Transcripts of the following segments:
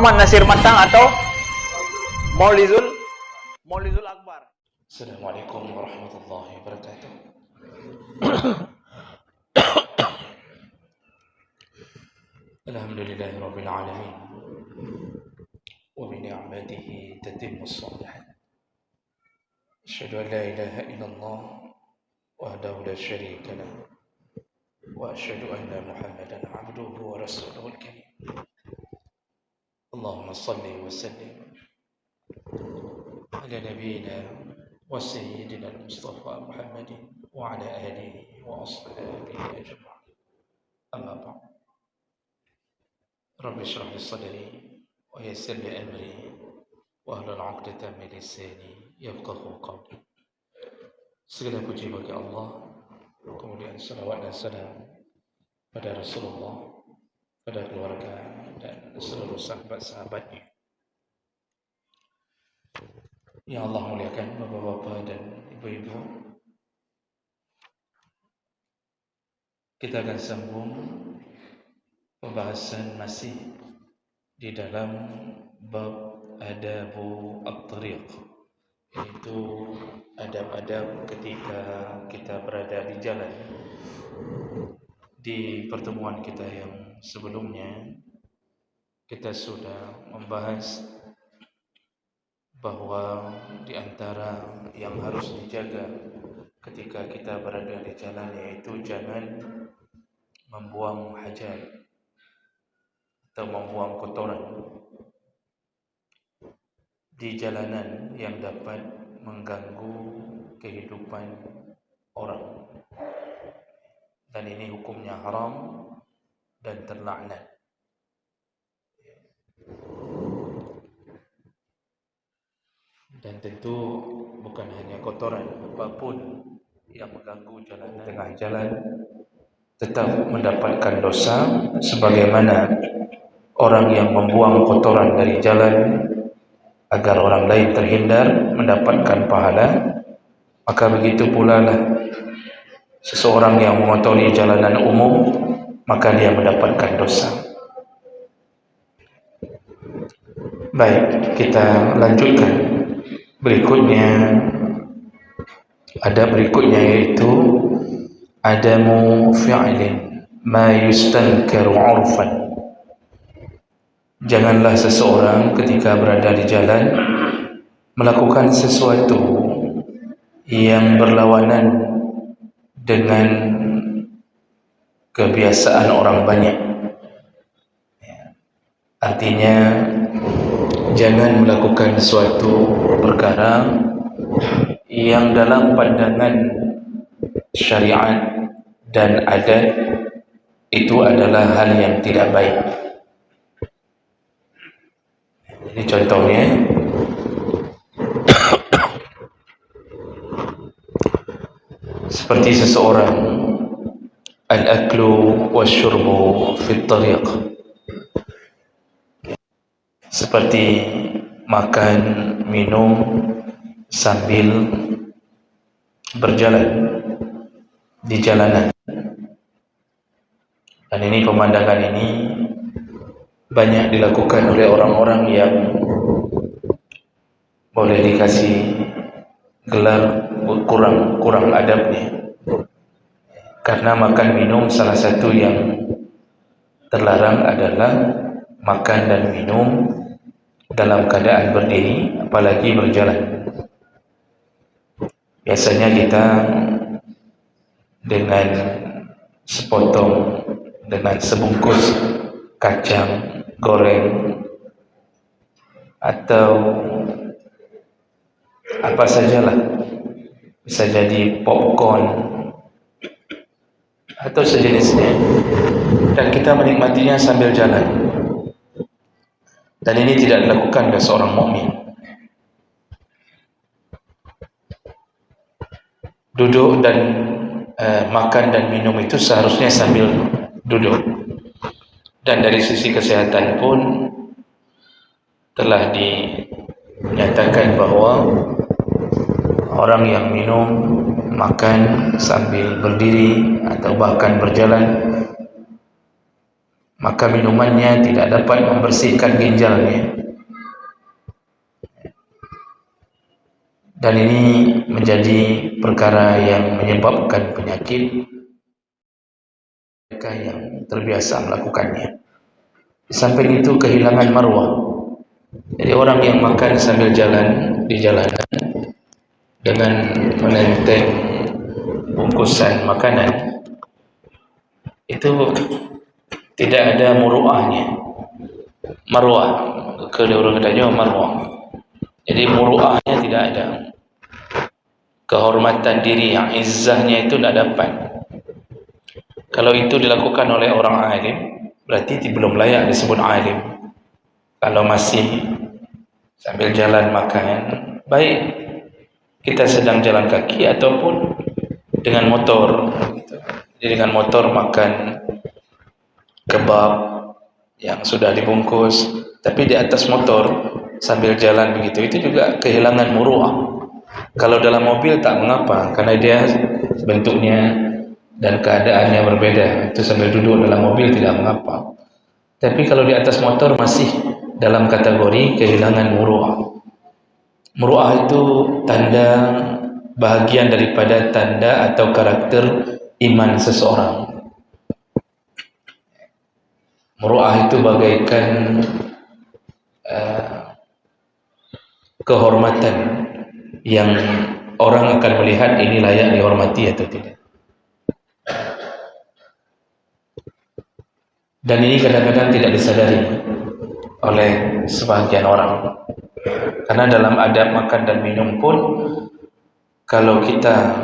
Muhammad Nasir Matang atau Maulizul Akbar. Assalamualaikum warahmatullahi wabarakatuh. Alhamdulillahi rabbil alamin. Wa bi ni'matihi tatimmu shalihat. Asyhadu an la ilaha illallah wahdahu la syarika lah. Wa asyhadu anna Muhammadan abduhu wa rasuluhul karim. Allahumma salli wa sallim ala nabiyyina wa sayyidina al-Mustafa Muhammadin wa ala alihi wa ashabihi ajma'in. Amma ba'd. Rabbi shrah li sadri wa yassir li amri wa hlul 'uqdatam min lisani yafqahu qawli. Segala puji bagi Allah, kemudian salawat dan salam pada Rasulullah, pada keluarga dan seluruh sahabat-sahabatnya. Ya Allah muliakan bapak-bapak dan ibu-ibu. Kita akan sambung pembahasan masih di dalam bab adabu at-tariq, yaitu adab-adab ketika kita berada di jalan. Di pertemuan kita yang sebelumnya kita sudah membahas bahwa di antara yang harus dijaga ketika kita berada di jalan yaitu jangan membuang hajat atau membuang kotoran di jalanan yang dapat mengganggu kehidupan orang. Dan ini hukumnya haram dan terlaknat. Dan tentu bukan hanya kotoran, apapun yang mengganggu jalanan, tengah jalan tetap mendapatkan dosa sebagaimana orang yang membuang kotoran dari jalan agar orang lain terhindar mendapatkan pahala. Maka begitu pula lah seseorang yang mengotori jalanan umum, maka dia mendapatkan dosa. Baik, kita lanjutkan. Berikutnya yaitu adamu fi'lin ma yustankaru 'urfan. Janganlah seseorang ketika berada di jalan melakukan sesuatu yang berlawanan dengan kebiasaan orang banyak. Artinya jangan melakukan suatu perkara yang dalam pandangan syariat dan adat itu adalah hal yang tidak baik. Ini contohnya seperti seseorang al-aklu wasyurbu fi tariq, seperti makan, minum sambil berjalan di jalanan. Dan ini pemandangan ini banyak dilakukan oleh orang-orang yang boleh dikasih gelar kurang adabnya. Karena makan minum salah satu yang terlarang adalah makan dan minum dalam keadaan berdiri, apalagi berjalan. Biasanya kita dengan sepotong, dengan sebungkus kacang goreng atau apa sajalah, bisa jadi popcorn atau sejenisnya, dan kita menikmatinya sambil jalan. Dan ini tidak dilakukan oleh seorang mukmin. Duduk dan makan dan minum itu seharusnya sambil duduk. Dan dari sisi kesehatan pun telah dinyatakan bahwa orang yang minum, makan sambil berdiri atau bahkan berjalan maka minumannya tidak dapat membersihkan ginjalnya. Dan ini menjadi perkara yang menyebabkan penyakit mereka yang terbiasa melakukannya. Di samping itu kehilangan marwah. Jadi orang yang makan sambil jalan di jalanan dengan menenteng bungkusan makanan itu tidak ada muruahnya. Marwah, kalau orang katanya marwah. Jadi muruahnya tidak ada. Kehormatan diri yang izzahnya itu tidak dapat. Kalau itu dilakukan oleh orang alim, berarti belum layak disebut alim. Kalau masih sambil jalan makan, baik kita sedang jalan kaki ataupun dengan motor. Jadi dengan motor makan kebab yang sudah dibungkus, tapi di atas motor sambil jalan begitu, itu juga kehilangan muruah. Kalau dalam mobil tak mengapa, karena dia bentuknya dan keadaannya berbeda. Itu sambil duduk dalam mobil tidak mengapa. Tapi kalau di atas motor masih dalam kategori kehilangan muruah. Muruah itu tanda, bahagian daripada tanda atau karakter iman seseorang. Muruah itu bagaikan kehormatan yang orang akan melihat ini layak dihormati atau tidak. Dan ini kadang-kadang tidak disadari oleh sebagian orang. Karena dalam adab makan dan minum pun, kalau kita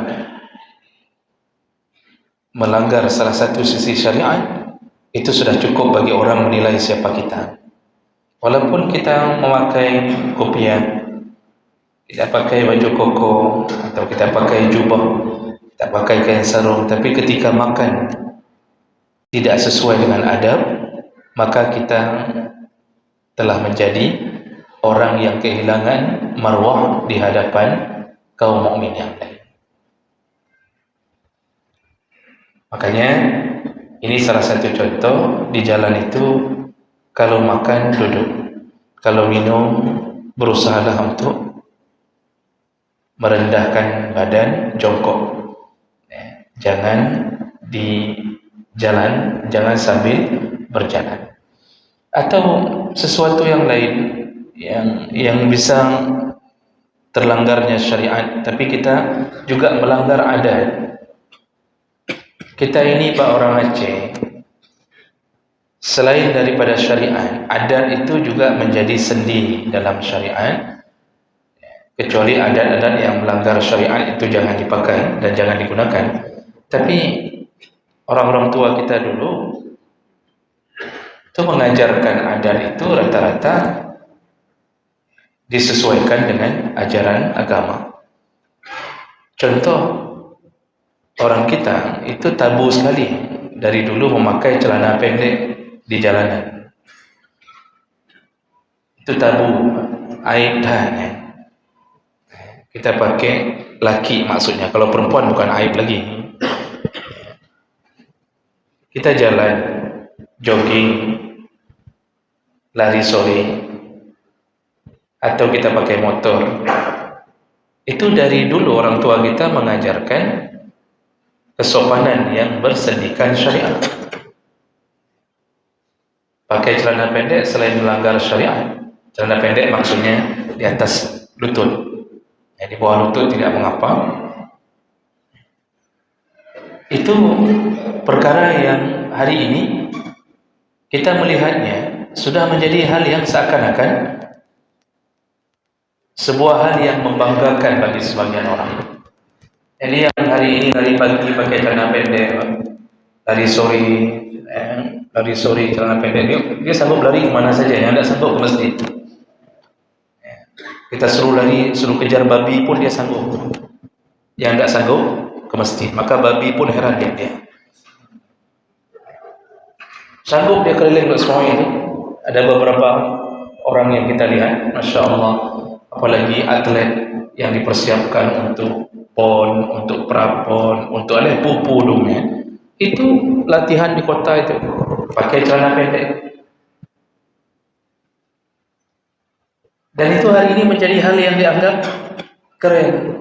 melanggar salah satu sisi syariat, itu sudah cukup bagi orang menilai siapa kita. Walaupun kita memakai kopiah, kita pakai baju koko, atau kita pakai jubah, kita pakai kain sarung, tapi ketika makan tidak sesuai dengan adab, maka kita telah menjadi orang yang kehilangan marwah di hadapan kaum mukmin yang lain. Makanya ini salah satu contoh, di jalan itu kalau makan duduk, kalau minum berusahalah untuk merendahkan badan, jongkok. Jangan di jalan, jangan sambil berjalan. Atau sesuatu yang lain yang bisa terlanggarnya syariat, tapi kita juga melanggar adat. Kita ini Pak orang Aceh, selain daripada syariat, adat itu juga menjadi sendi dalam syariat. Kecuali adat-adat yang melanggar syariat itu jangan dipakai dan jangan digunakan. Tapi orang-orang tua kita dulu itu mengajarkan adat itu rata-rata disesuaikan dengan ajaran agama. Contoh, orang kita itu tabu sekali dari dulu memakai celana pendek di jalanan. Itu tabu, aib dah. Kita pakai laki maksudnya, kalau perempuan bukan aib lagi. Kita jalan, jogging, lari sore, atau kita pakai motor. Itu dari dulu orang tua kita mengajarkan kesopanan yang bersendikan syariat. Pakai celana pendek selain melanggar syariat. Celana pendek maksudnya di atas lutut. Di bawah lutut tidak mengapa. Itu perkara yang hari ini kita melihatnya sudah menjadi hal yang seakan-akan sebuah hal yang membanggakan bagi sebagian orang. Jadi yang hari ini lari pagi pakai celana pendek, lari sore celana pendek, dia sanggup lari kemana saja, yang tidak sanggup ke masjid. Kita suruh lari, suruh kejar babi pun dia sanggup. Yang tidak sanggup ke masjid, maka babi pun heran dia. Sanggup dia keliling ke semua itu. Ada beberapa orang yang kita lihat, Masya Allah, apalagi atlet yang dipersiapkan untuk pon, untuk prapon, untuk pupu dunia, itu latihan di kota itu pakai celana pendek. Dan itu hari ini menjadi hal yang dianggap keren.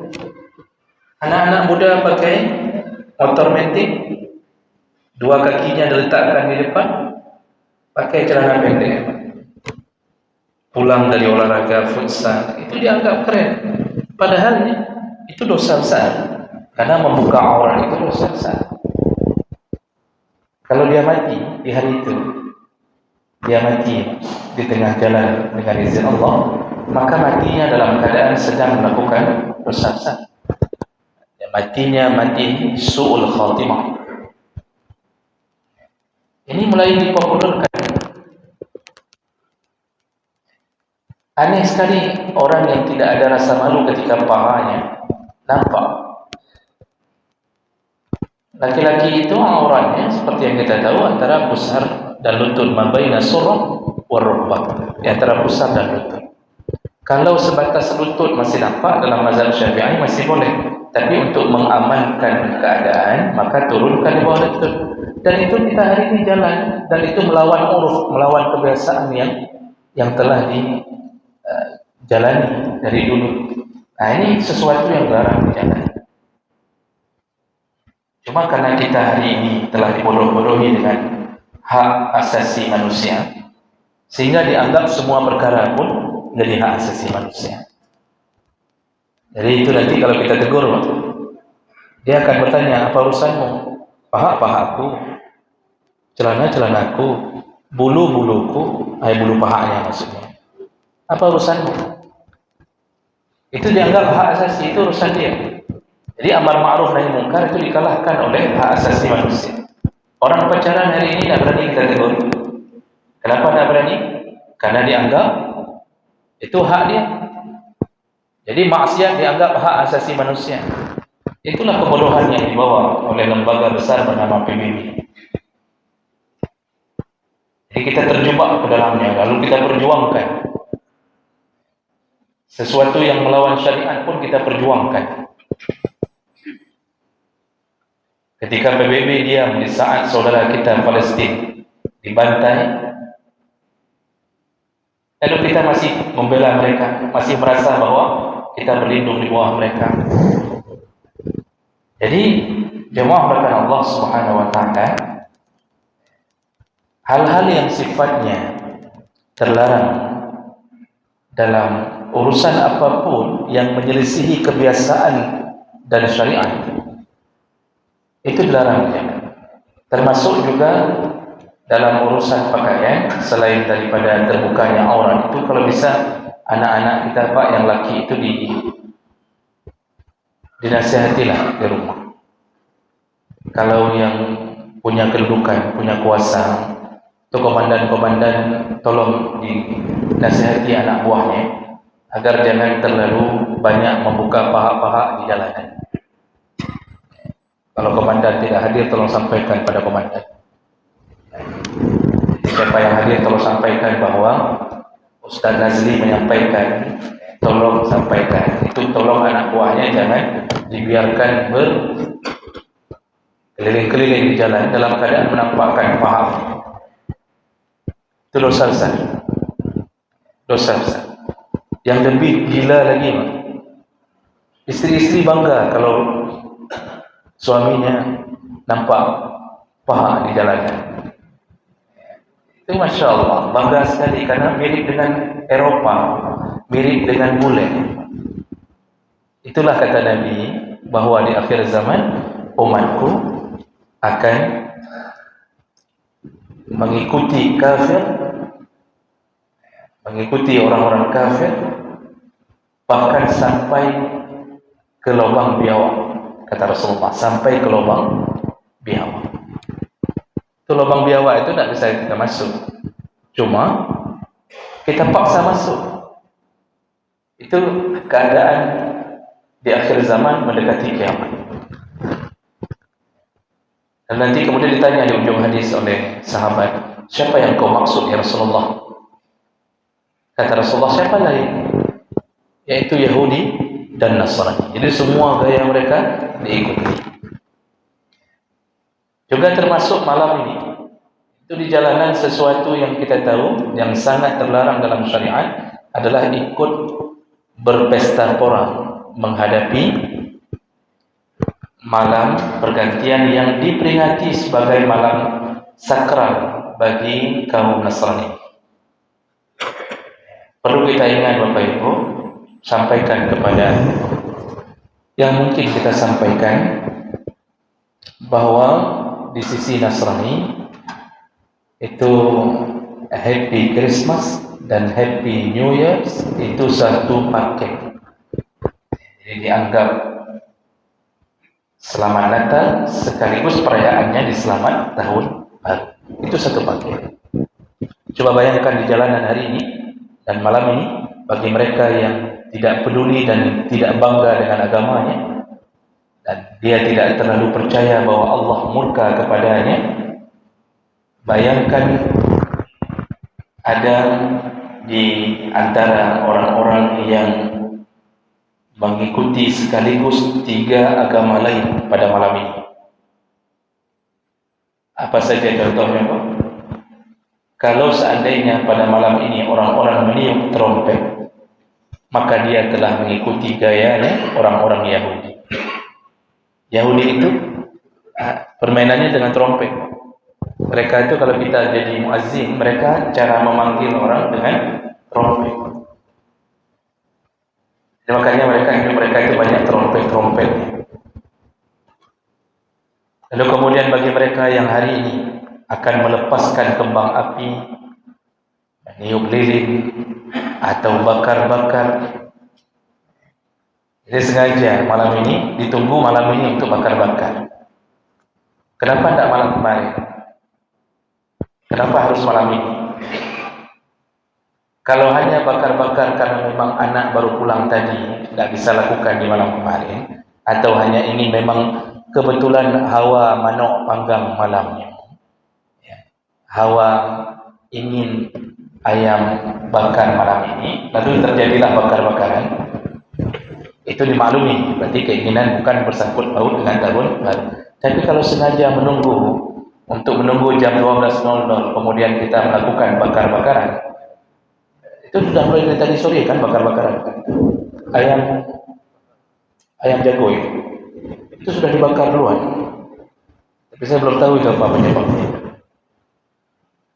Anak-anak muda pakai motor metik, dua kakinya diletakkan di depan, pakai celana pendek. Pulang dari olahraga futsal, itu dianggap keren. Padahal itu dosa besar. Karena membuka aurat itu dosa besar. Kalau dia mati di hari itu, dia mati di tengah jalan dengan izin Allah, maka matinya dalam keadaan sedang melakukan dosa besar. Matinya mati su'ul khatimah. Ini mulai dipopulerkan. Aneh sekali orang yang tidak ada rasa malu ketika pahanya nampak. Laki-laki itu auratnya seperti yang kita tahu antara pusar dan lutut, mabaina surah warubah, di antara pusar dan lutut. Kalau sebatas lutut masih nampak dalam mazhab Syafi'i masih boleh, tapi untuk mengamankan keadaan maka turunkan di bawah lutut. Dan itu kita hari ini jalan, dan itu melawan uruf, melawan kebiasaan yang telah dijalani dari dulu. Nah, ini sesuatu yang dilarang dijalani. Cuma karena kita hari ini telah dibodoh-bodohi dengan hak asasi manusia, sehingga dianggap semua perkara pun menjadi hak asasi manusia. Jadi itu nanti kalau kita tegur, dia akan bertanya, apa urusanmu? Paha-pahaku, celana-celanaku, bulu-buluku, bulu pahanya maksudnya. Apa urusanmu? Itu dianggap hak asasi, itu urusan dia. Jadi amar ma'ruf nahi mungkar itu dikalahkan oleh hak asasi manusia. Orang pacaran hari ini tidak berani kita tegur. Kenapa tidak berani? Karena dianggap itu hak dia. Jadi maksiat dianggap hak asasi manusia. Itulah kebodohan yang dibawa oleh lembaga besar bernama PBB. Jadi kita terjebak ke dalamnya, lalu kita perjuangkan. Sesuatu yang melawan syariat pun kita perjuangkan. Ketika PBB diam di saat saudara kita Palestin dibantai, lalu kita masih membela mereka, masih merasa bahwa kita berlindung di bawah mereka. Jadi, jemaah berkat Allah Subhanahu wa taala, hal-hal yang sifatnya terlarang dalam urusan apapun yang menyelisihi kebiasaan dan syariat itu dilarang, termasuk juga dalam urusan pakaian. Selain daripada terbukanya aurat itu, kalau bisa anak-anak kita Pak yang laki itu dinasihatilah di rumah. Kalau yang punya kedudukan, punya kuasa, itu komandan-komandan tolong dinasihati anak buahnya agar jangan terlalu banyak membuka paha-paha di jalanan. Kalau komandan tidak hadir, tolong sampaikan pada komandan. Siapa yang hadir, tolong sampaikan bahwa Ustaz Nazli menyampaikan, tolong sampaikan. Itu tolong anak buahnya jangan dibiarkan berkeliling-keliling di jalan dalam keadaan menampakkan paha. Itu dosa besar. Dosa besar. Yang lebih gila lagi, istri-istri bangga kalau suaminya nampak paha di jalanan. Itu Masya Allah, bangga sekali karena mirip dengan Eropa, mirip dengan bule. Itulah kata Nabi bahwa di akhir zaman umatku akan mengikuti kafir, mengikuti orang-orang kafir, bahkan sampai ke lubang biawak. Kata Rasulullah, sampai ke lubang biawak. Itu lubang biawak itu tidak bisa kita masuk, cuma kita paksa masuk. Itu keadaan di akhir zaman mendekati kiamat. Dan nanti kemudian ditanya di ujung hadis oleh sahabat, siapa yang kau maksud ya Rasulullah? Kata Rasulullah, siapa lain? Yaitu Yahudi dan Nasrani. Jadi semua gaya mereka diikuti. Juga termasuk malam ini, itu Itu di jalanan sesuatu yang kita tahu yang sangat terlarang dalam syariat adalah ikut berpesta pora menghadapi malam pergantian yang diperingati sebagai malam sakral bagi kaum Nasrani. Perlu kita ingat Bapak Ibu, sampaikan kepada yang mungkin kita sampaikan bahwa di sisi Nasrani itu Happy Christmas dan Happy New Year itu satu paket. Jadi dianggap Selamat Natal sekaligus perayaannya di Selamat Tahun Baru. Itu satu paket. Coba bayangkan di jalanan hari ini dan malam ini bagi mereka yang tidak peduli dan tidak bangga dengan agamanya dan dia tidak terlalu percaya bahwa Allah murka kepadanya. Bayangkan ada di antara orang-orang yang mengikuti sekaligus 3 agama lain pada malam ini. Apa saja contohnya, Pak? Kalau seandainya pada malam ini orang-orang meniup trompet, maka dia telah mengikuti gayanya orang-orang Yahudi. Yahudi itu permainannya dengan trompet. Mereka itu kalau kita jadi muazzin, mereka cara memanggil orang dengan trompet. Jadi makanya mereka itu banyak trompet. Lalu kemudian bagi mereka yang hari ini akan melepaskan kembang api, meniup lilin atau bakar-bakar. Jadi sengaja malam ini ditunggu malam ini untuk bakar-bakar. Kenapa tidak malam kemarin? Kenapa harus malam ini? Kalau hanya bakar-bakar karena memang anak baru pulang tadi, tidak bisa lakukan di malam kemarin, atau hanya ini memang kebetulan hawa manok panggang malamnya, hawa ingin ayam bakar malam ini, lalu terjadilah bakar-bakaran, itu dimaklumi, berarti keinginan bukan bersangkut paut dengan tahun baru. Tapi kalau sengaja menunggu jam 12.00 kemudian kita melakukan bakar-bakaran, itu sudah mulai dari tadi sore kan bakar-bakaran. Ayam jago ya, itu sudah dibakar duluan. Tapi saya belum tahu itu apa penyebabnya.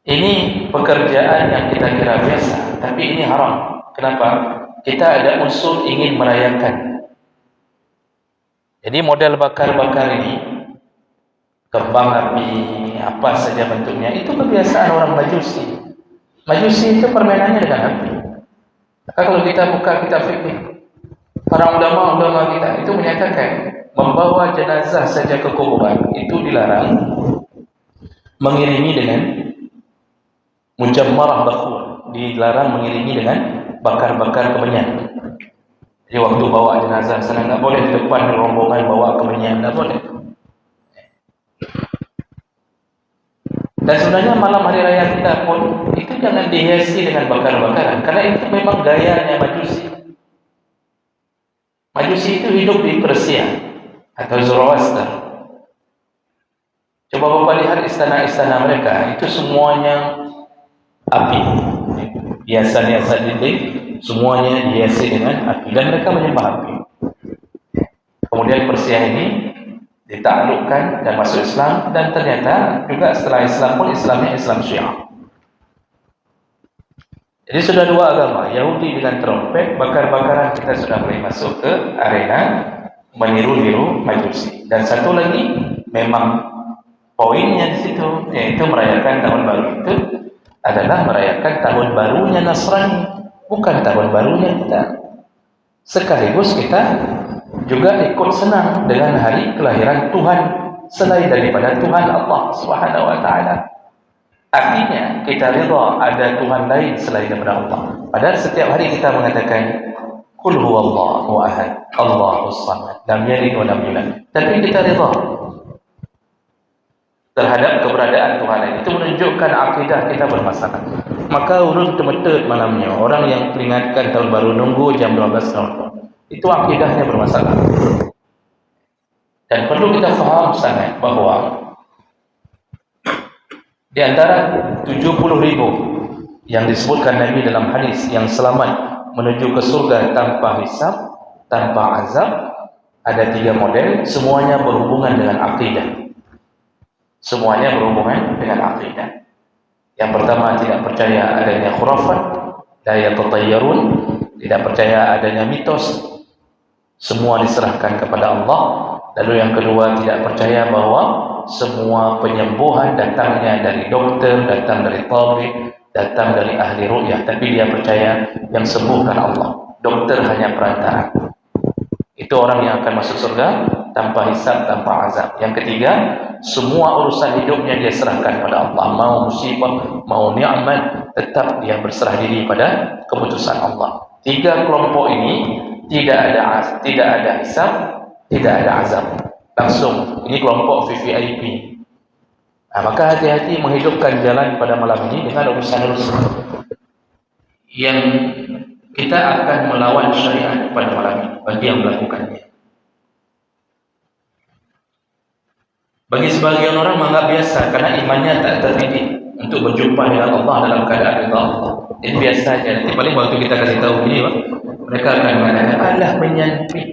Ini pekerjaan yang kita kira biasa, tapi ini haram. Kenapa? Kita ada unsur ingin merayakan. Jadi model bakar-bakar ini, kembang api, apa saja bentuknya, itu kebiasaan orang Majusi. Majusi itu permainannya dengan api. Maka kalau kita buka kitab fikih, para ulama kita itu menyatakan membawa jenazah saja ke kuburan itu dilarang, mengiringi dengan mujammarah bakhur, dilarang mengiringi dengan bakar-bakar kemenyan. Jadi waktu bawa jenazah sana nggak boleh di depan rombongan bawa kemenyan, nggak boleh. Dan sebenarnya malam hari raya kita pun itu jangan dihiasi dengan bakar-bakaran, karena itu memang gayanya Majusi. Majusi itu hidup di Persia atau Zoroaster. Coba Bapak lihat istana-istana mereka, itu semuanya api. Hiasan-hiasan dinding semuanya dihiasi dengan api dan mereka menyembah api. Kemudian Persia ini ditaklukkan dan masuk Islam, dan ternyata juga setelah Islam pun Islamnya Islam Syiah. Jadi sudah dua agama, Yahudi dengan trompet, bakar-bakaran, kita sudah mulai masuk ke arena meniru-niru Majusi. Dan satu lagi memang poinnya di situ, yaitu merayakan tahun baru itu adalah merayakan tahun barunya Nasrani, bukan tahun barunya kita. Sekaligus kita juga ikut senang dengan hari kelahiran Tuhan selain daripada Tuhan Allah Subhanahu wa taala. Artinya kita rida ada Tuhan lain selain daripada Allah. Padahal setiap hari kita mengatakan qul huwallahu ahad, Allahus samad, lam yalid wa lam yulad. Tapi kita rida terhadap keberadaan Tuhan lain. Itu menunjukkan akidah kita bermasalah. Maka urut temetut malamnya orang yang peringatkan tahun baru nunggu jam 12.00. Itu akidahnya bermasalah. Dan perlu kita faham sangat bahwa Di antara 70.000 yang disebutkan Nabi dalam hadis yang selamat menuju ke surga tanpa hisab, tanpa azab, ada 3 model, semuanya berhubungan dengan akidah. Semuanya berhubungan dengan akidah. Yang pertama, tidak percaya adanya khurafat, la yatatayyarun, tidak percaya adanya mitos, semua diserahkan kepada Allah. Lalu yang kedua, tidak percaya bahwa semua penyembuhan datangnya dari dokter, datang dari tabib, datang dari ahli ruqyah, tapi dia percaya yang sembuhkan Allah. Dokter hanya perantara. Itu orang yang akan masuk surga tanpa hisab, tanpa azab. Yang ketiga, semua urusan hidupnya dia serahkan pada Allah. Mau musibah, mau nikmat, tetap dia berserah diri pada keputusan Allah. 3 kelompok ini tidak ada hisab, tidak ada azab. Langsung, ini kelompok VVIP. Maka hati-hati menghidupkan jalan pada malam ini dengan urusan-urusan yang kita akan melawan syariat pada malam ini bagi yang melakukannya. Bagi sebagian orang menganggap biasa karena imannya tak terdidik untuk berjumpa dengan Allah dalam keadaan ridha Allah. Ini biasa saja. Nanti paling waktu kita kasih tahu ini, mereka akan mengatakan Allah menyempit.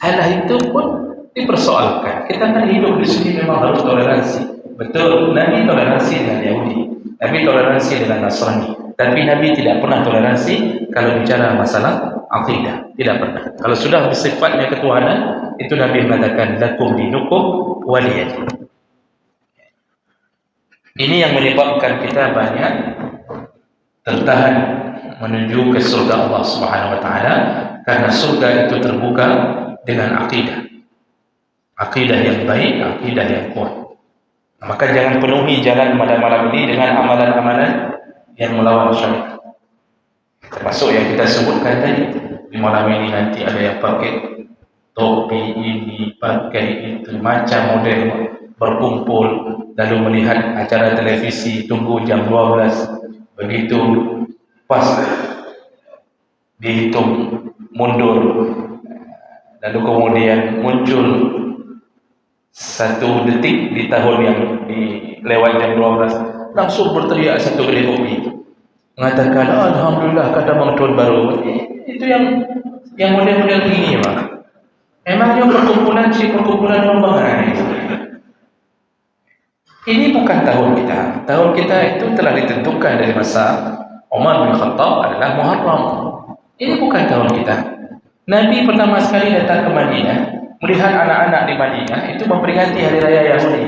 Allah itu pun dipersoalkan. Kita kan hidup di sini memang harus toleransi. Betul, Nabi toleransi dengan Yahudi, Nabi toleransi dengan Nasrani, tapi Nabi tidak pernah toleransi kalau bicara masalah akidah, tidak pernah. Kalau sudah bersifatnya ketuhanan, itu Nabi mengatakan lakum dinukum waliyadin. Ini yang menyebabkan kita banyak tertahan menuju ke surga Allah Subhanahu wa taala, karena surga itu terbuka dengan akidah. Akidah yang baik, akidah yang kuat. Maka jangan penuhi jalan pada malam ini dengan amalan-amalan yang melawan syariat. Termasuk yang kita sebutkan tadi, di malam ini nanti ada yang pakai topi ini, pakai itu, macam model berkumpul, lalu melihat acara televisi, tunggu jam 12, begitu pas dihitung mundur, lalu kemudian muncul 1 detik di tahun yang lewat jam 12, langsung berteriak 1 kedai kopi, mengatakan alhamdulillah kata bang tahun baru. Itu yang model-model begini, Pak. Memangnya perkumpulan rombongan itu. Ini bukan tahun kita. Tahun kita itu telah ditentukan dari masa Umar bin Khattab adalah Muharram. Ini bukan tahun kita. Nabi pertama sekali datang ke Madinah, melihat anak-anak di Madinah itu memperingati hari raya Yahudi.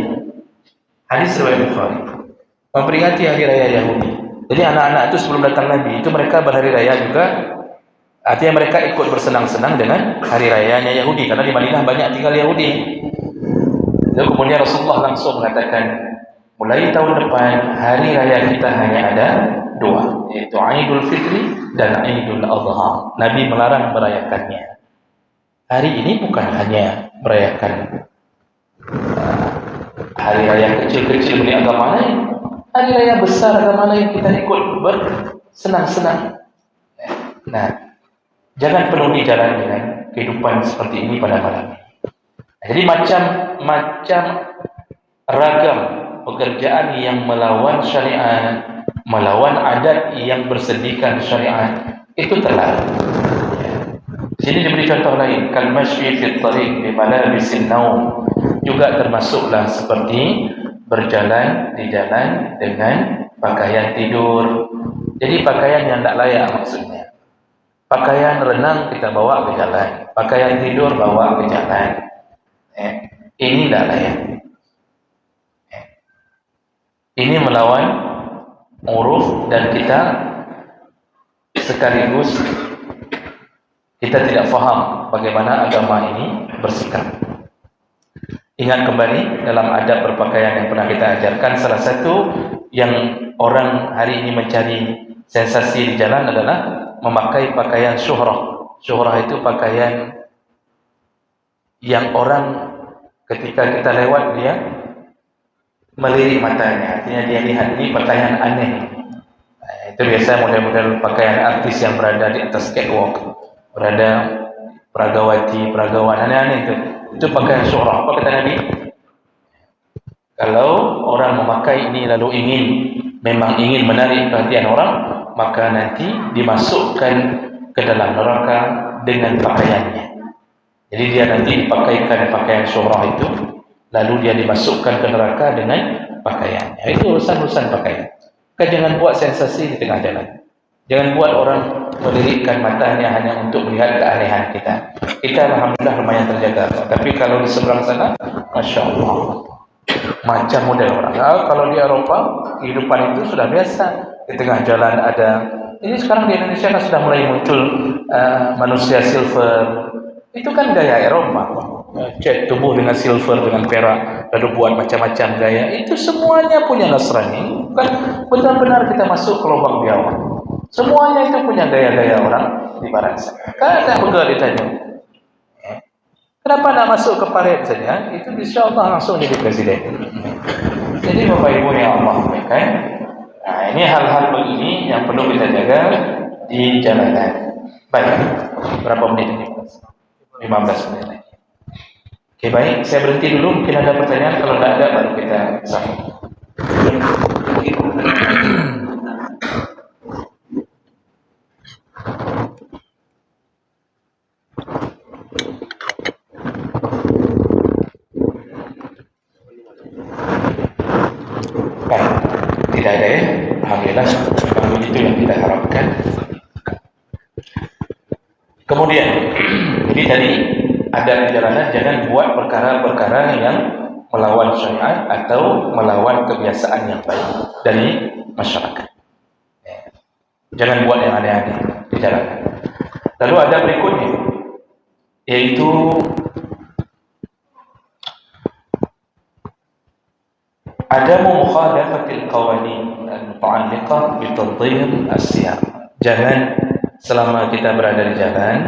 Hadis riwayat Bukhari. Memperingati hari raya Yahudi. Jadi anak-anak itu sebelum datang Nabi itu mereka berhari raya juga. Artinya mereka ikut bersenang-senang dengan hari rayanya Yahudi, karena di Madinah banyak tinggal Yahudi. Lalu kemudian Rasulullah langsung mengatakan, mulai tahun depan hari raya kita hanya ada 2, yaitu Aidul Fitri dan Aidul Adha. Nabi melarang merayakannya. Hari ini bukan hanya merayakan hari raya kecil-kecil milik agama lain, hari raya besar agama lain kita ikut bersenang-senang. Nah, jangan penuhi jalan dengan kehidupan seperti ini pada malam ini. Jadi macam-macam ragam pekerjaan yang melawan syariat, melawan adat yang bersendikan syariat, itu terlarang. Sini diberi contoh lain, kal masyi fi tariq bi malabisin naum, juga termasuklah seperti berjalan di jalan dengan pakaian tidur. Jadi pakaian yang tak layak maksudnya. Pakaian renang kita bawa ke jalan, pakaian tidur bawa ke jalan. Ini tak layak. Ini melawan uruf, dan kita sekaligus kita tidak faham bagaimana agama ini bersikap. Ingat kembali dalam adab berpakaian yang pernah kita ajarkan, salah satu yang orang hari ini mencari sensasi di jalan adalah memakai pakaian syuhrah. Syuhrah itu pakaian yang orang ketika kita lewat dia melirik matanya, artinya dia lihat ini pakaian aneh. Itu biasa model-model pakaian artis yang berada di atas catwalk, berada peragawati, peragawan aneh-aneh itu pakaian syuhrah. Apa kata Nabi? Kalau orang memakai ini lalu memang ingin menarik perhatian orang, maka nanti dimasukkan ke dalam neraka dengan pakaiannya. Jadi dia nanti dipakaikan pakaian syuhrah itu, lalu dia dimasukkan ke neraka dengan pakaiannya. Itu urusan-urusan pakaian. Maka jangan buat sensasi di tengah jalan. Jangan buat orang melirikkan matanya hanya untuk melihat keanehan kita. Kita alhamdulillah lumayan terjaga. Tapi kalau di seberang sana, Masya Allah, macam model orang. Kalau di Eropa, kehidupan itu sudah biasa. Di tengah jalan ada. Ini sekarang di Indonesia kan sudah mulai muncul manusia silver. Itu kan gaya Eropa. Cat tubuh dengan silver, dengan perak, lalu buat macam-macam gaya. Itu semuanya punya Nasrani. Bukan benar-benar kita masuk ke lubang biawak. Semuanya itu punya gaya-gaya orang di barat sana. Kan ada pegawai ditanya, kenapa nak masuk ke paret saja? Itu insya Allah langsung jadi presiden. Jadi Bapak Ibu yang Allah kan? Nah, ini hal-hal begini yang perlu kita jaga di jalanan. Baik, berapa menit ini? 15 menit lagi. Oke, baik, saya berhenti dulu. Mungkin ada pertanyaan. Kalau tidak ada, baru kita sambung. Baik, tidak ada ya. Alhamdulillah, memang begitu yang kita harapkan. Kemudian, jadi tadi ada perjalanan, jangan buat perkara-perkara yang melawan syariat atau melawan kebiasaan yang baik dari masyarakat. Jangan buat yang aneh-aneh di jalanan. Lalu ada berikutnya, yaitu adamu mukhalafatil qawanin al-muta'alliqah bi tanzim as-siyar. Jangan selama kita berada di jalan,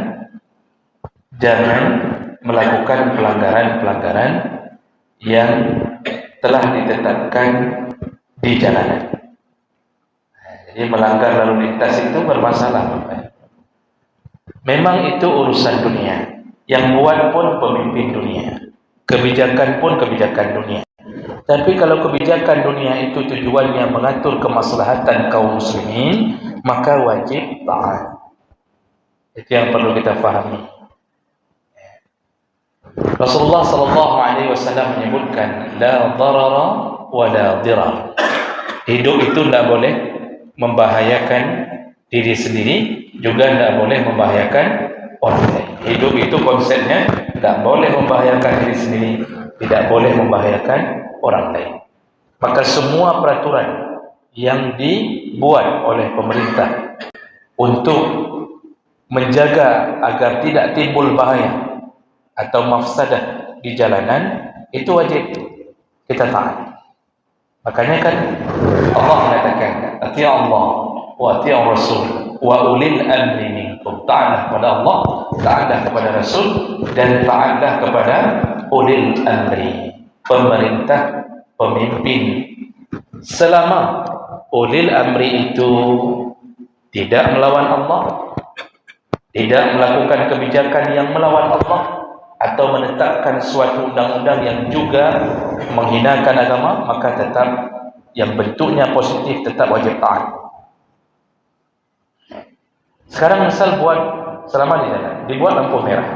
jangan melakukan pelanggaran-pelanggaran yang telah ditetapkan di jalanan. Jadi melanggar lalu lintas itu bermasalah. Memang itu urusan dunia. Yang buat pun pemimpin dunia. Kebijakan pun kebijakan dunia. Tapi kalau kebijakan dunia itu tujuannya mengatur kemaslahatan kaum muslimin, maka wajib taat. Itu yang perlu kita fahami. Rasulullah SAW menyebutkan la darara wa la dirar. Hidup itu tidak boleh membahayakan diri sendiri, juga tidak boleh membahayakan orang lain. Hidup itu konsepnya tidak boleh membahayakan diri sendiri, tidak boleh membahayakan orang lain. Maka semua peraturan yang dibuat oleh pemerintah untuk menjaga agar tidak timbul bahaya atau mafsadah di jalanan, itu wajib kita taat. Makanya kan Allah mengatakan, ati Allah wa ati Rasul wa ulil amri minkum. Taatlah kepada Allah, taatlah kepada Rasul, dan taatlah kepada ulil amri, pemerintah, pemimpin. Selama ulil amri itu tidak melawan Allah, tidak melakukan kebijakan yang melawan Allah, atau menetapkan suatu undang-undang yang juga menghinakan agama, maka tetap yang bentuknya positif tetap wajib taat. Sekarang misal buat selama di jalan, dibuat lampu merah,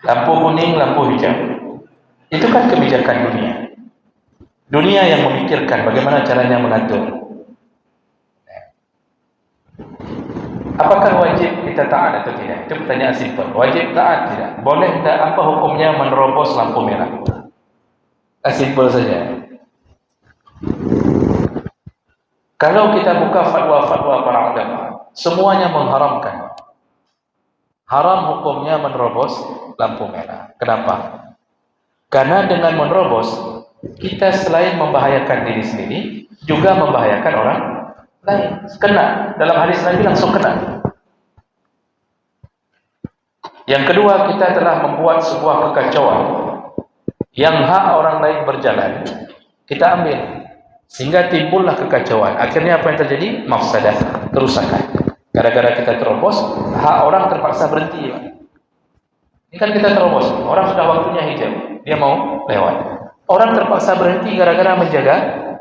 lampu kuning, lampu hijau. Itu kan kebijakan dunia. Dunia yang memikirkan bagaimana caranya mengatur. Apakah wajib kita taat atau tidak? Itu pertanyaan simpel. Wajib taat tidak? Boleh tidak? Apa hukumnya menerobos lampu merah? Simpel saja. Kalau kita buka fatwa-fatwa para ulama, semuanya mengharamkan. Haram hukumnya menerobos lampu merah. Kenapa? Karena dengan menerobos, kita selain membahayakan diri sendiri, juga membahayakan orang lain. Kena. Dalam hadis Nabi langsung kena. Yang kedua, kita telah membuat sebuah kekacauan yang hak orang lain berjalan, kita ambil, sehingga timbullah kekacauan. Akhirnya apa yang terjadi? Mafsadah, kerusakan. Gara-gara kita terobos, hak orang terpaksa berhenti. Ini kan kita terobos, orang sudah waktunya hijau, dia mau lewat. Orang terpaksa berhenti gara-gara menjaga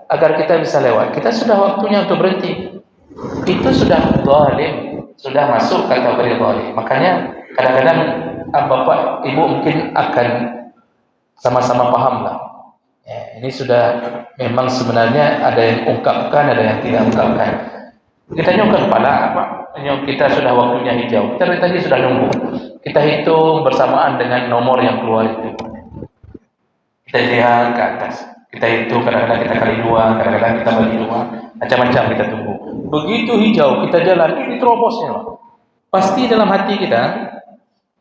agar kita bisa lewat. Kita sudah waktunya untuk berhenti. Itu sudah zalim, sudah masuk kategori zalim. Makanya kadang-kadang bapak ibu mungkin akan sama-sama pahamlah. Ya, ini sudah memang sebenarnya ada yang ungkapkan, ada yang tidak ungkapkan. Kita nyongkan kepala, Pak. Kita sudah waktunya hijau. Kita dari tadi sudah nunggu. Kita hitung bersamaan dengan nomor yang keluar itu. Kita lihat ke atas. Kita hitung, kadang-kadang kita kali 2, kadang-kadang kita bagi 2. Macam-macam kita tunggu. Begitu hijau, kita jalan. Ini terobosnya, Pak. Pasti dalam hati kita,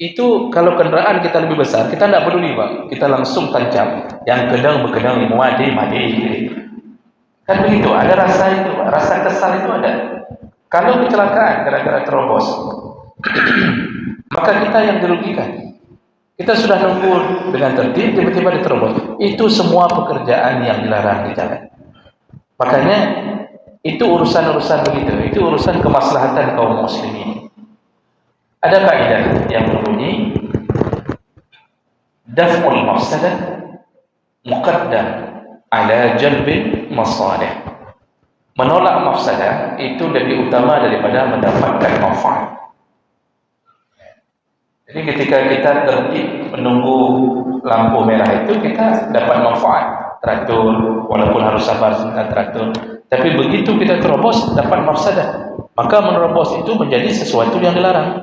itu kalau kendaraan kita lebih besar, kita tidak peduli, Pak. Kita langsung tancap. Yang kedang berkedang, madi. Kan begitu, ada rasa itu, Pak. Rasa kesal itu ada. Kalau kecelakaan gara-gara terobos, maka kita yang dirugikan. Kita sudah nunggu dengan tertib, tiba-tiba diterobos. Itu semua pekerjaan yang dilarang di jalan. Makanya itu urusan-urusan begitu. Itu urusan kemaslahatan kaum muslimin. Ada kaidah yang berbunyi daf'ul mafsadah muqaddam ala jalbil masalih. Menolak mafsadah itu lebih utama daripada mendapatkan manfaat. Jadi ketika kita tertib menunggu lampu merah itu, kita dapat manfaat, teratur, walaupun harus sabar sebentar teratur. Tapi begitu kita terobos, dapat mafsadah. Maka menerobos itu menjadi sesuatu yang dilarang.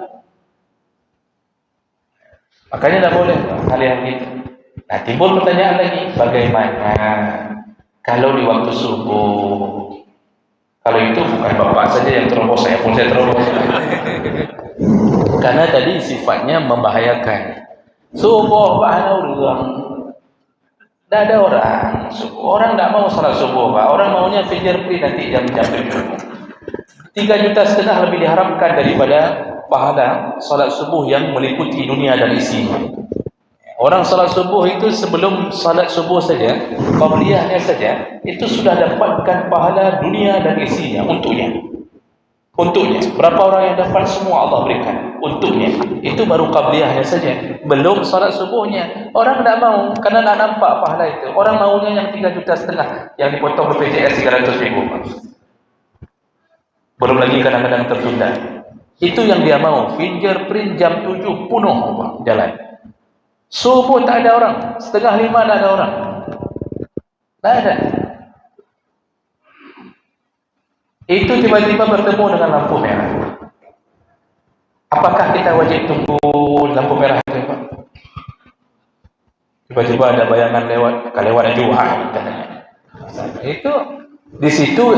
Makanya tidak boleh hal yang itu. Nah, timbul pertanyaan lagi, bagaimana kalau di waktu subuh? Kalau itu bukan bapak saja yang terobos, saya pun saya terobos. Karena tadi sifatnya membahayakan. Subuh ada orang, tidak ada orang. Orang tidak mau salat subuh, Pak. Orang maunya fajar free nanti jam-jam 7. 3,5 juta lebih diharapkan daripada pahala salat subuh yang meliputi dunia dan isinya. Orang salat subuh itu sebelum salat subuh saja, qabliyahnya saja, itu sudah dapatkan pahala dunia dan isinya untuknya. Untuknya. Berapa orang yang dapat, semua Allah berikan untuknya. Itu baru qabliyahnya saja. Belum salat subuhnya. Orang tidak mau karena tidak nampak pahala itu. Orang maunya yang 3,5 juta yang dipotong BPJS 300 ribu. Belum lagi kadang-kadang tertunda. Itu yang dia mau. Fingerprint jam 7 penuh, Pak, jalan. Subuh tak ada orang, 4:30 tak ada orang. Tak ada. Itu tiba-tiba bertemu dengan lampu merah. Apakah kita wajib tunggu lampu merah itu, Pak? Tiba-tiba ada bayangan lewat, kelewat juga katanya. Itu di situ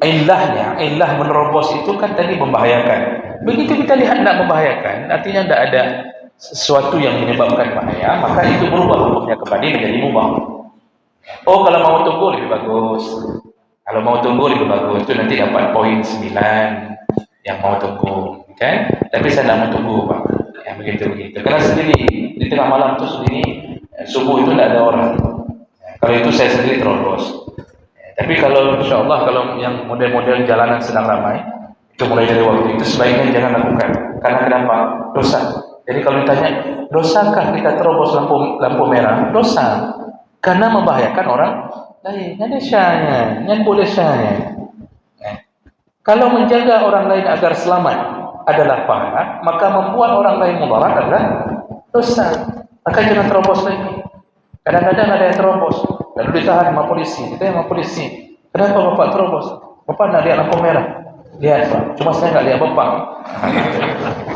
illah menerobos itu kan tadi membahayakan. Begitu kita lihat tidak membahayakan, artinya tidak ada sesuatu yang menyebabkan bahaya, maka itu berubah hukumnya kembali menjadi mubah. Oh, kalau mau tunggu lebih bagus. Kalau mau tunggu lebih bagus, itu nanti dapat poin 9 yang mau tunggu, kan? Tapi saya tidak mau tunggu, Pak. Ya, begitu. Karena sendiri di tengah malam itu sendiri subuh itu tidak ada orang. Kalau itu saya sendiri terobos. Tapi kalau insya Allah kalau yang model-model jalanan sedang ramai, itu mulai dari waktu itu sebaiknya jangan lakukan. Karena kenapa? Dosa. Jadi kalau ditanya, dosakah kita terobos lampu merah? Dosa. Karena membahayakan orang lain. Ada syahnya, yang boleh syahnya. Kalau menjaga orang lain agar selamat adalah pahala, maka membuat orang lain mudarat adalah dosa. Maka jangan terobos lagi. Kadang-kadang ada yang terobos, lalu ditahan sama polisi. Kita sama polisi. Kenapa Bapak terobos? Bapak nak lihat lampu merah? Lihat, Pak. Cuma saya tak lihat Bapak.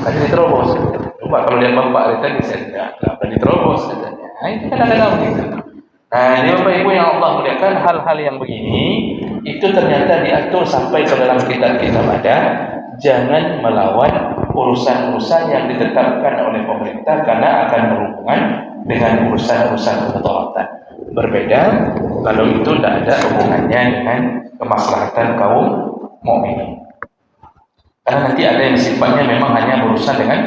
Tadi diterobos. Coba kalau lihat Bapak tadi saya tak berani terobos katanya. Ini kadang-kadang begitu. Nah, ini Bapak Ibu yang Allah muliakan, hal-hal yang begini itu ternyata diatur sampai ke dalam kitab-kitab ada. Jangan melawan urusan-urusan yang ditetapkan oleh pemerintah karena akan berhubungan dengan urusan-urusan kemudaratan. Berbeda kalau itu tidak ada hubungannya dengan kemaslahatan kaum mukminin. Karena nanti ada yang sifatnya memang hanya berurusan dengan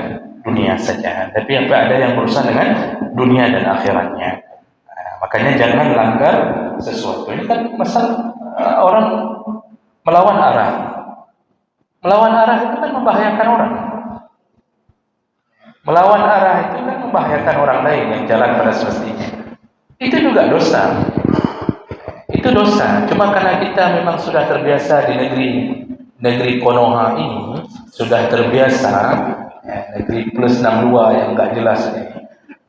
dunia saja, tapi ada yang berurusan dengan dunia dan akhiratnya. Makanya jangan langgar sesuatu. Ini kan masalah orang melawan arah. Melawan arah itu kan membahayakan orang. Melawan arah itu kan membahayakan orang lain yang jalan pada semestinya. Itu juga dosa. Itu dosa. Cuma karena kita memang sudah terbiasa di negeri Konoha ini, sudah terbiasa negeri plus 62 yang enggak jelas ini.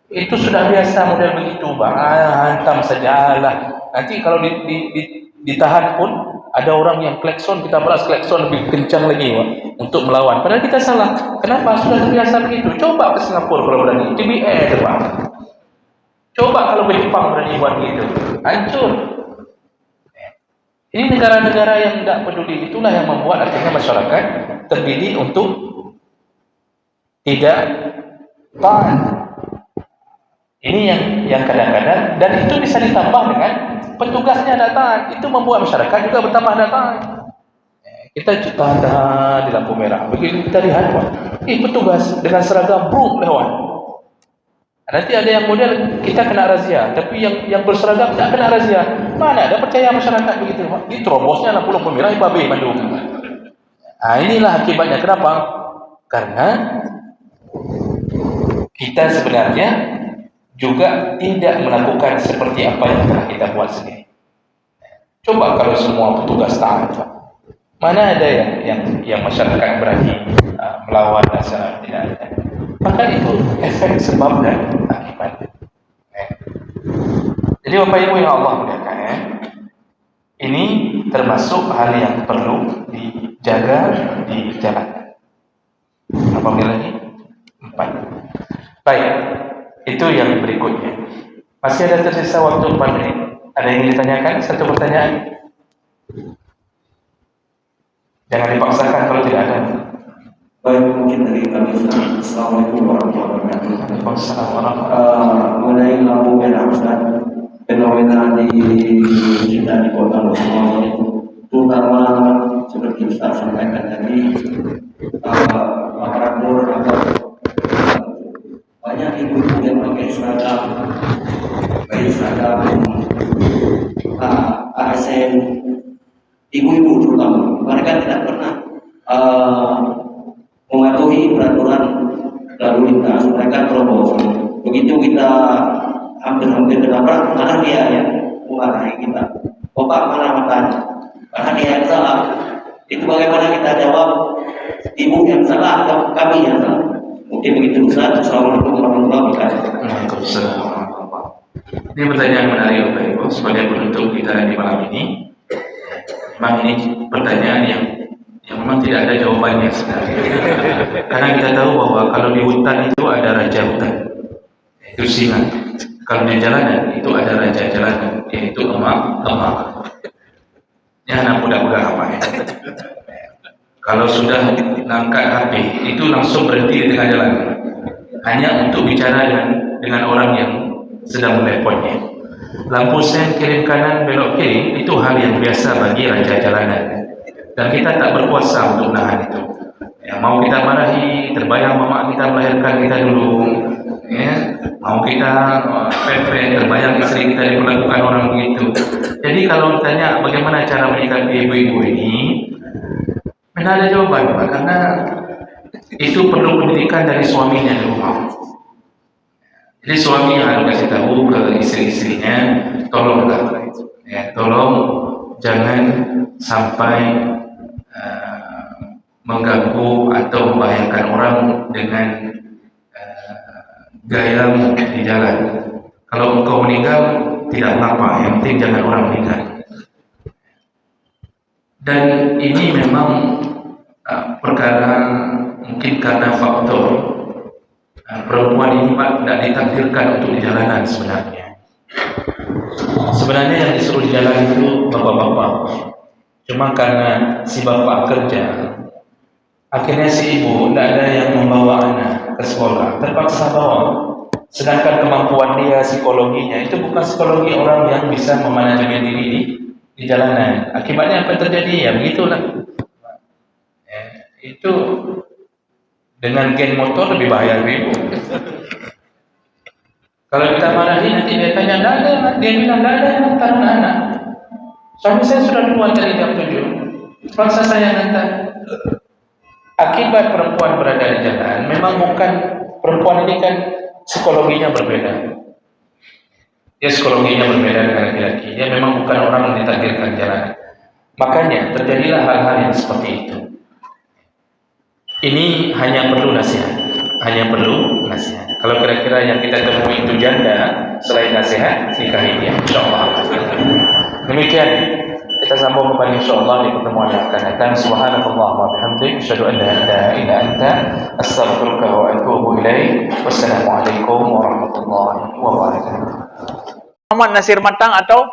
Itu sudah biasa model begitu, Bang. Hantam sajalah. Nanti kalau ditahan pun ada orang yang klakson, kita balas klakson lebih kencang lagi, Bang, untuk melawan. Padahal kita salah. Kenapa? Sudah terbiasa begitu. Coba ke Singapura kalau berani. TBA, Bang. Coba kalau ke Jepang berani buat gitu. Hancur. Ini negara-negara yang tidak peduli, itulah yang membuat akhirnya masyarakat terdidik untuk tidak taat. Ini yang kadang-kadang, dan itu bisa ditambah dengan petugasnya datang. Itu membuat masyarakat juga bertambah datang. Kita tahan di lampu merah. Begitu kita lihat, petugas dengan seragam brum lewat. Nanti ada yang model kita kena razia, tapi yang berseragam tidak kena razia. Mana ada percaya masyarakat begitu? Diterobosnya lampu merah babe Bandung. Inilah akibatnya. Kenapa? Karena kita sebenarnya juga tidak melakukan seperti apa yang telah kita buat sendiri. Coba kalau semua petugas taat, mana ada yang masyarakat berani melawan dasar tidak ada. Maka itu efek sebab dan akibat. Jadi Bapak Ibu yang Allah muliakan, ini termasuk hal yang perlu dijaga di jalan. Apabila lagi 4. Baik, itu yang berikutnya. Masih ada tersisa waktu 4 menit. Ada yang ingin ditanyakan? Satu pertanyaan. Jangan dipaksakan kalau tidak ada. Baik, mungkin dari kami. Assalamualaikum warahmatullahi wabarakatuh. Waalaikumsalam warahmatullahi wabarakatuh. Mengenai lampu merah Ustaz, fenomena di kita di kota Lombok itu, terutama seperti Ustaz sampaikan tadi, aparatur atau banyak ibu-ibu yang pakai seragam ASN, ibu-ibu terutama, mereka tidak pernah mematuhi peraturan lalu lintas, mereka terobos. Begitu kita hampir kenapa, malah dia yang memarahi kita. Bapak marah-marah, karena dia yang salah. Itu bagaimana kita jawab? Ibu yang salah atau kami yang salah? Mungkin begitu Ustaz. Assalamualaikum warahmatullahi wabarakatuh. Waalaikumsalam warahmatullahi wabarakatuh. Ini pertanyaan menarik Bapak Ibu sebagai penutup kita di malam ini. Memang ini pertanyaan yang memang tidak ada jawabannya sebenarnya. Karena kita tahu bahwa kalau di hutan itu ada raja hutan, itu singa. Kalau di jalanan itu ada raja jalanan, yaitu emak. Ya, anak muda-muda apa ya? Kalau sudah ngangkat HP, itu langsung berhenti di tengah jalan, hanya untuk bicara dengan orang yang sedang menelponnya. Lampu sen kirim kanan belok kiri itu hal yang biasa bagi raja jalanan. Dan kita tak berkuasa untuk menahan itu. Ya, mau kita marahi, terbayang mama kita melahirkan kita dulu. Ya, mau kita pepet, terbayang istri kita diperlakukan orang begitu. Jadi kalau ditanya bagaimana cara menyikapi ibu-ibu ini, tidak ada jawaban, Pak, karena itu perlu pendidikan dari suaminya di rumah. Jadi suami yang harus kasih tahu ke istri-istrinya, tolonglah, ya, tolong jangan sampai mengganggu atau membahayakan orang dengan gayamu di jalan. Kalau engkau meninggal tidak mengapa, yang penting jangan orang meninggal. Dan ini memang perkara mungkin karena faktor perempuan ini Pak tidak ditakdirkan untuk di jalanan sebenarnya. Sebenarnya yang disuruh di jalan itu bapak-bapak. Cuma karena si bapak kerja, akhirnya si ibu tidak ada yang membawa anak ke sekolah, terpaksa bawa. Sedangkan kemampuan dia, psikologinya itu bukan psikologi orang yang bisa memanajemen diri di jalanan. Akibatnya apa yang terjadi? Ya begitulah. Ya, itu dengan geng motor lebih bahaya ibu. Kalau kita marahi nanti dia tanya, tidak ada, dia bilang tidak ada yang hantar anak. Suami saya sudah keluar dari jam 7, paksa saya hantar. Akibat perempuan berada di jalan, memang bukan perempuan ini kan psikologinya berbeda. Dia psikologinya berbeda dengan laki-laki. Dia memang bukan orang yang ditakdirkan jalan. Makanya terjadilah hal-hal yang seperti itu. Ini hanya perlu nasihat. Hanya perlu nasihat. Kalau kira-kira yang kita temui itu janda, selain nasihat, nikahi dia. InsyaAllah. Demikian. Kita sambung kembali insyaallah di pertemuan yang akan datang. Subhanakallahumma wa bihamdik, asyhadu an la ilaha illa anta, astaghfiruka wa atubu ilaik. Wassalamualaikum warahmatullahi wabarakatuh. Muhammad Nasir Matang atau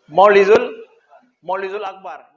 Maulizul Akbar.